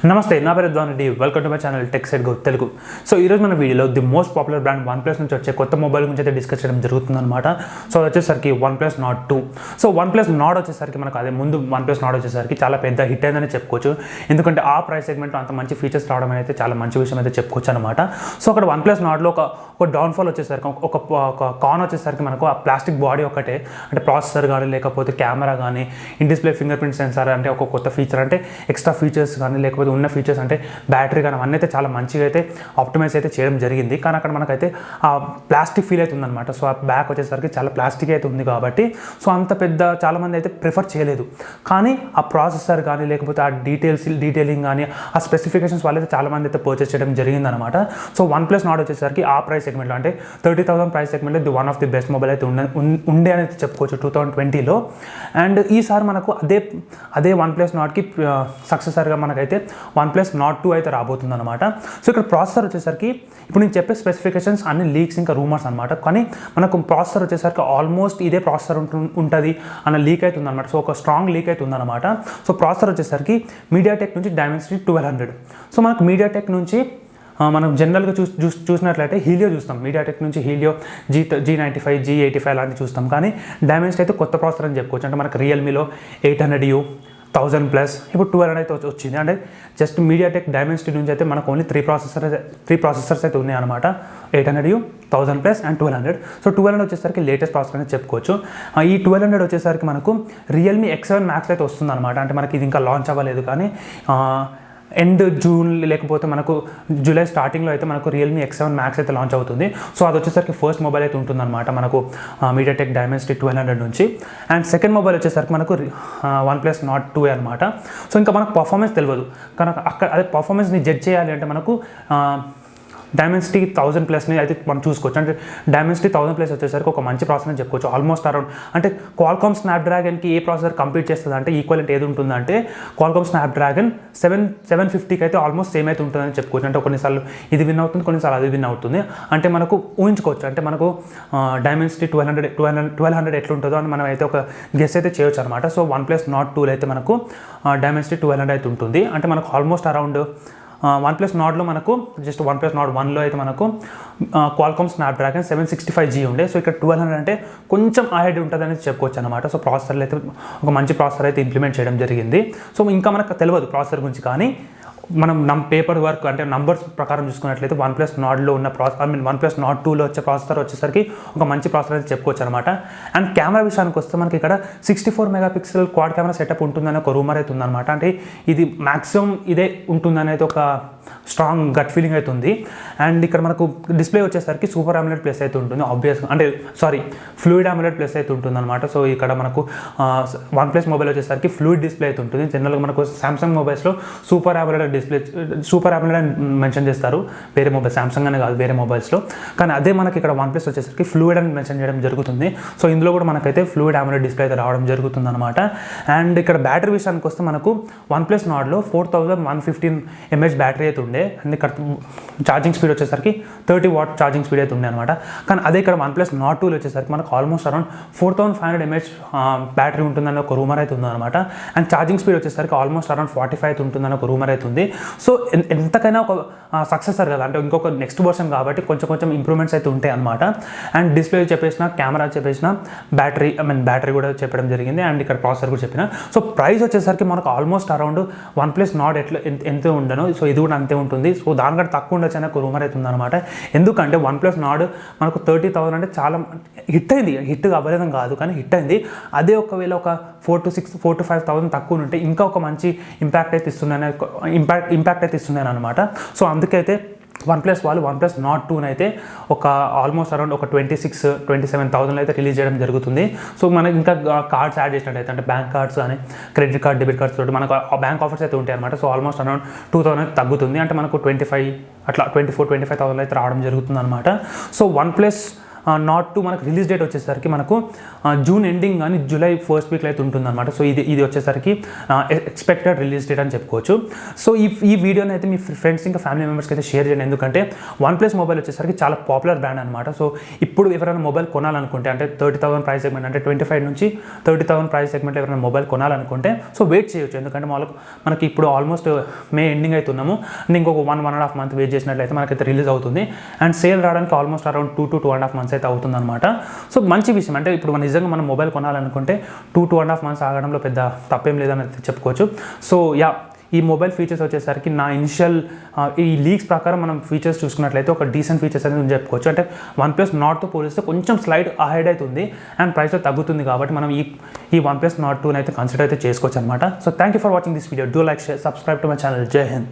నమస్తే, నా పేరు Reddy. Welcome to my channel tech side go Telugu. So ఈరోజు మన వీడియోలో the most popular brand OnePlus నుంచి వచ్చే కొత్త మొబైల్ గురించి అయితే డిస్కస్ చేయడం జరుగుతుందన్నమాట. సో అది వచ్చేసరికి OnePlus Nord 2. So OnePlus Nord వచ్చేసరికి మనకు అదే ముందు OnePlus Nord వచ్చేసరికి చాలా పెద్ద హిట్ అయిందని చెప్పుకోవచ్చు. ఎందుకంటే ఆ ప్రైస్ సెగ్మెంట్లో అంత మంచి ఫీచర్స్ రావడం అయితే చాలా మంచి విషయం అయితే చెప్పుకోవచ్చు అనమాట. సో అక్కడ OnePlus Nordలో ఒక డౌన్ఫాల్ వచ్చేసరికి ఒక కాన్ వచ్చేసరికి మనకు ఆ ప్లాస్టిక్ బాడీ ఒకటే, అంటే ప్రాసెసర్ కానీ లేకపోతే కెమెరా కానీ in display finger print censor అంటే ఒక కొత్త ఫీచర్, అంటే ఎక్స్ట్రా ఫీచర్స్ కానీ లేకపోతే ఉన్న ఫీచర్స్ అంటే బ్యాటరీ కానీ అవన్నీ అయితే చాలా మంచిగా అయితే ఆప్టిమైజ్ అయితే చేయడం జరిగింది. కానీ అక్కడ మనకైతే ఆ ప్లాస్టిక్ ఫీల్ అయితే ఉందన్నమాట. సో ఆ బ్యాక్ వచ్చేసరికి చాలా ప్లాస్టిక్ అయితే ఉంది కాబట్టి సో అంత పెద్ద చాలామంది అయితే ప్రిఫర్ చేయలేదు. కానీ ఆ ప్రాసెసర్ కానీ లేకపోతే ఆ డీటెయిలింగ్ కానీ ఆ స్పెసిఫికేషన్స్ వాళ్ళైతే చాలామంది అయితే పర్చేస్ చేయడం జరిగిందనమాట. సో OnePlus Nord వచ్చేసరికి ఆ ప్రైస్ సెగ్మెంట్లో అంటే 30,000 ప్రైస్ సెగ్మెంట్లో the one of the best mobile అయితే ఉండే అని అయితే చెప్పుకోవచ్చు 2020లో. అండ్ ఈసారి మనకు అదే OnePlus Nordకి సక్సెసర్గా మనకైతే OnePlus Nord 2 అయితే రాబోతుంది అనమాట. సో ఇక్కడ ప్రాసెసర్ వచ్చేసరికి ఇప్పుడు నేను చెప్పే స్పెసిఫికేషన్స్ అన్ని లీక్స్ ఇంకా రూమర్స్ అనమాట. కానీ మనకు ప్రాసెసర్ వచ్చేసరికి ఆల్మోస్ట్ ఇదే ప్రాసెసర్ ఉంటుంది అన్న లీక్ అయితే ఉందన్నమాట. సో ఒక స్ట్రాంగ్ లీక్ అయితే ఉందన్నమాట. సో ప్రాసెసర్ వచ్చేసరికి మీడియాటెక్ నుంచి డైమెన్సిటీ 1200. సో మనకు మీడియాటెక్ నుంచి మనం జనరల్గా చూసినట్లయితే హీలియో చూస్తాం. మీడియాటెక్ నుంచి హీలియో G95 G85 లాంటివి చూస్తాం. కానీ డైమెన్సిటీ అయితే కొత్త ప్రాసెసర్ అని చెప్పుకోవచ్చు. అంటే మనకు రియల్మీలో 800U 1000+, ఇప్పుడు 1200 అయితే వచ్చింది. అంటే జస్ట్ మీడియాటెక్ డైమెన్సిటీ నుంచి అయితే మనకు ఓన్లీ త్రీ ప్రాసెసర్స్ అయితే ఉన్నాయి అనమాట. 800U 1000+ and 1200. సో 1200 వచ్చేసరికి లేటెస్ట్ ప్రాసెసర్ అని చెప్పుకోవచ్చు. ఈ 1200 వచ్చేసరికి మనకు రియల్మీ X7 Max అయితే వస్తుంది అనమాట. అంటే మనకి ఇది ఇంకా లాంచ్ అవ్వలేదు, కానీ ఎండ్ జూన్ లేకపోతే మనకు జూలై స్టార్టింగ్లో అయితే మనకు రియల్మీ X7 Max అయితే లాంచ్ అవుతుంది. సో అది వచ్చేసరికి ఫస్ట్ మొబైల్ అయితే ఉంటుందన్నమాట మనకు మీడియాటెక్ డైమెన్సిటీ 1200 నుంచి. అండ్ సెకండ్ మొబైల్ వచ్చేసరికి మనకు OnePlus Nord 2 అనమాట. సో ఇంకా మనకు పర్ఫార్మెన్స్ తెలియదు, కానీ అక్కడ అదే పర్ఫార్మెన్స్ని జడ్జ్ చేయాలి అంటే మనకు డైమెన్సిటీ 1000+ని అయితే మనం చూసుకోవచ్చు. అంటే డైమెన్సిటీ 1000+ వచ్చేసరికి ఒక మంచి ప్రాసెసర్ అని చెప్పుకోవచ్చు. ఆల్మోస్ట్ అరౌండ్ అంటే క్వాల్కామ్ స్నాప్డ్రాగన్కి ఏ ప్రాసెసర్ కంప్లీట్ చేస్తుంది అంటే ఈక్వలెంట్ ఏది ఉంటుందంటే క్వాల్కామ్ స్నాప్డ్రాగన్ 750కి అయితే ఆల్మోస్ట్ సేమ్ అయితే ఉంటుందని చెప్పుకోవచ్చు. అంటే కొన్నిసార్లు ఇది విన్ అవుతుంది, కొన్నిసార్లు అది విన్ అవుతుంది. అంటే మనకు ఊహించుకోవచ్చు, అంటే మనకు డైమెన్సిటీ 1200 ఎట్లుంటుందో అని మనం అయితే ఒక గెస్ అయితే చేయొచ్చు అనమాట. సో OnePlus Nord 2 అయితే మనకు డైమెన్సిటీ 1200 అయితే ఉంటుంది. అంటే మనకు ఆల్మోస్ట్ అరౌండ్ OnePlus Nordలో మనకు జస్ట్ OnePlus Nord 1లో అయితే మనకు క్వాల్కామ్ స్నాప్డ్రాగన్ 765G ఉండే. సో ఇక్కడ 1200 అంటే కొంచెం అహెడ్ ఉంటుంది అనేది చెప్పుకోవచ్చు అనమాట. సో ప్రాసెసర్లు అయితే ఒక మంచి ప్రాసెసర్ అయితే ఇంప్లిమెంట్ చేయడం జరిగింది. సో ఇంకా మనకు తెలియదు ప్రాసెసర్ గురించి, కానీ మనం పేపర్ వర్క్ అంటే నంబర్స్ ప్రకారం చూసుకున్నట్లయితే OnePlus Nordలో ఉన్న OnePlus Nord 2లో వచ్చే ప్రాసెసర్ వచ్చేసరికి ఒక మంచి ప్రాసెసర్ అయితే చెప్పుకోవచ్చు అనమాట. అండ్ కెమెరా విషయానికి వస్తే మనకి ఇక్కడ 64 మెగాపిక్సెల్ క్వాడ్ కెమెరా సెటప్ ఉంటుందని ఒక రూమర్ అయితే ఉందన్నమాట. అంటే ఇది మ్యాక్సిమం ఇదే ఉంటుందనేది ఒక స్ట్రాంగ్ గట్ ఫీలింగ్ అయితే ఉంది. అండ్ ఇక్కడ మనకు డిస్ప్లే వచ్చేసరికి సూపర్ AMOLED ప్లస్ అయితే ఉంటుంది ఆబ్వియస్గా, అంటే ఫ్లూయిడ్ AMOLED ప్లస్ అయితే ఉంటుంది అనమాట. సో ఇక్కడ మనకు OnePlus మొబైల్ వచ్చేసరికి ఫ్లూయిడ్ డిస్ప్లే అయితే ఉంటుంది. జనరల్గా మనకు సామ్సంగ్ మొబైల్స్లో సూపర్ AMOLED అని మెన్షన్ చేస్తారు వేరే మొబైల్, సామ్సంగ్ అనే కాదు వేరే మొబైల్స్లో. కానీ అదే మనకి ఇక్కడ OnePlus వచ్చేసరికి ఫ్లూయిడ్ అని మెన్షన్ చేయడం జరుగుతుంది. సో ఇందులో కూడా మనకైతే ఫ్లూయిడ్ AMOLED డిస్ప్లే అయితే రావడం జరుగుతుంది అనమాట. అండ్ ఇక్కడ బ్యాటరీ విషయానికి వస్తే మనకు OnePlus Nordలో 4115 mAh బ్యాటరీ అయితే ఉండే. అండ్ ఇక్కడ ఛార్జింగ్ స్పీడ్ వచ్చేసరికి 30 వాట్ ఛార్జింగ్ స్పీడ్ అయితే ఉండే అనమాట. కానీ అదే ఇక్కడ OnePlus Nord 2లో వచ్చేసరికి మనకు ఆల్మోస్ట్ అరౌండ్ 4500 mAh బ్యాటరీ ఉంటుందని ఒక రూమర్ అయితే ఉందన్నమాట. అండ్ ఛార్జింగ్ స్పీడ్ వచ్చేసరికి ఆల్మోస్ట్ అరౌండ్ 45 అయితే ఉంటుందని ఒక రూమర్ అయితే ఉంది. సో ఎంతకైనా ఒక సక్సెసర్ కదా, అంటే ఇంకొక నెక్స్ట్ వర్షన్ కాబట్టి కొంచెం ఇంప్రూవ్మెంట్స్ అయితే ఉంటాయి అనమాట. అండ్ డిస్ప్లే చెప్పేసిన, కెమెరా చెప్పేసిన, బ్యాటరీ కూడా చెప్పడం జరిగింది. అండ్ ఇక్కడ ప్రాసెసర్ కూడా చెప్పిన. సో ప్రైస్ వచ్చేసరికి మనకు ఆల్మోస్ట్ అరౌండ్ OnePlus Nord ఎంత ఉండను, సో ఇది కూడా అంతే ఉంటుంది. సో దానికంటే తక్కువ ఉండొచ్చు అనే ఒక రూమర్ అయితే ఉందన్నమాట. ఎందుకంటే OnePlus Nord మనకు 30,000 అంటే చాలా హిట్ అయింది. హిట్ అవ్వలేదని కాదు, కానీ హిట్ అయింది. అదే ఒకవేళ ఒక 4 to 5,000 తక్కువ ఉంటే ఇంకా ఒక మంచి ఇంపాక్ట్ అయితే ఇస్తున్నాను అనమాట. సో అందుకైతే OnePlus Nord 2 అయితే ఒక ఆల్మోస్ట్ అరౌండ్ ఒక 26,000-27,000 అయితే రిలీజ్ చేయడం జరుగుతుంది. సో మనకి ఇంకా కార్డ్స్ యాడ్ చేసినట్టయితే అంటే బ్యాంక్ కార్డ్స్ కానీ క్రెడిట్ కార్డ్, డెబిట్ కార్డ్స్ తోటి మనకు బ్యాంక్ ఆఫర్స్ అయితే ఉంటాయి అనమాట. సో ఆల్మోస్ట్ అరౌండ్ 2,000 అయితే తగ్గుతుంది. అంటే మనకు 24,000-25,000 అయితే రావడం జరుగుతుంది అనమాట. సో OnePlus నాట్ 2 మనకు రిలీజ్ డేట్ వచ్చేసరికి మనకు జూన్ ఎండింగ్ కానీ జూలై ఫస్ట్ వీక్లో అయితే ఉంటుందన్నమాట. సో ఇది వచ్చేసరికి ఎక్స్పెక్టెడ్ రిలీజ్ డేట్ అని చెప్పుకోవచ్చు. సో ఈ వీడియోని అయితే మీ ఫ్రెండ్స్ ఇంకా ఫ్యామిలీ మెంబర్స్కి అయితే షేర్ చేయండి. ఎందుకంటే OnePlus మొబైల్ వచ్చేసరికి చాలా పాపులర్ బ్రాండ్ అనమాట. సో ఇప్పుడు ఎవరైనా మొబైల్ కొనాలనుకుంటే అంటే 30,000 ప్రైస్ సెగ్మెంట్ అంటే 25 నుంచి 30,000 ప్రైస్ సెగ్మెంట్ ఎవరైనా మొబైల్ కొనాలనుకుంటే సో వెయిట్ చేయొచ్చు. ఎందుకంటే మనకి ఇప్పుడు ఆల్మోస్ట్ మే ఎండింగ్ అవుతున్నాము అండ్ ఇంకొక 1.5 మంత్ వెయిట్ చేసినట్లయితే మనకైతే రిలీజ్ అవుతుంది. అండ్ సేల్ రావడానికి ఆల్మోస్ట్ అరౌండ్ 2 to 2.5 మంత్స్ అయితే అవుతుంది అనమాట. సో మంచి విషయం అంటే ఇప్పుడు నిజంగా మనం మొబైల్ కొనాలనుకుంటే 2.5 మంత్స్ ఆగడంలో పెద్ద తప్పేం లేదని అయితే చెప్పుకోవచ్చు. సో ఈ మొబైల్ ఫీచర్స్ వచ్చేసరికి నా ఇనిషియల్ ఈ లీక్స్ ప్రకారం మనం ఫీచర్స్ చూసుకున్నట్లయితే ఒక డీసెంట్ ఫీచర్స్ అనేది చెప్పుకోవచ్చు. అంటే OnePlus Nordతో పోలిస్తే కొంచెం స్లైడ్ అహెడ్ అవుతుంది అండ్ ప్రైస్లో తగ్గుతుంది కాబట్టి మనం ఈ OnePlus Nord 2 అయితే కన్సిడర్ అయితే చేసుకోవచ్చు అనమాట. So thank you for watching this video. Do like, share, subscribe to my channel. జై హింద్.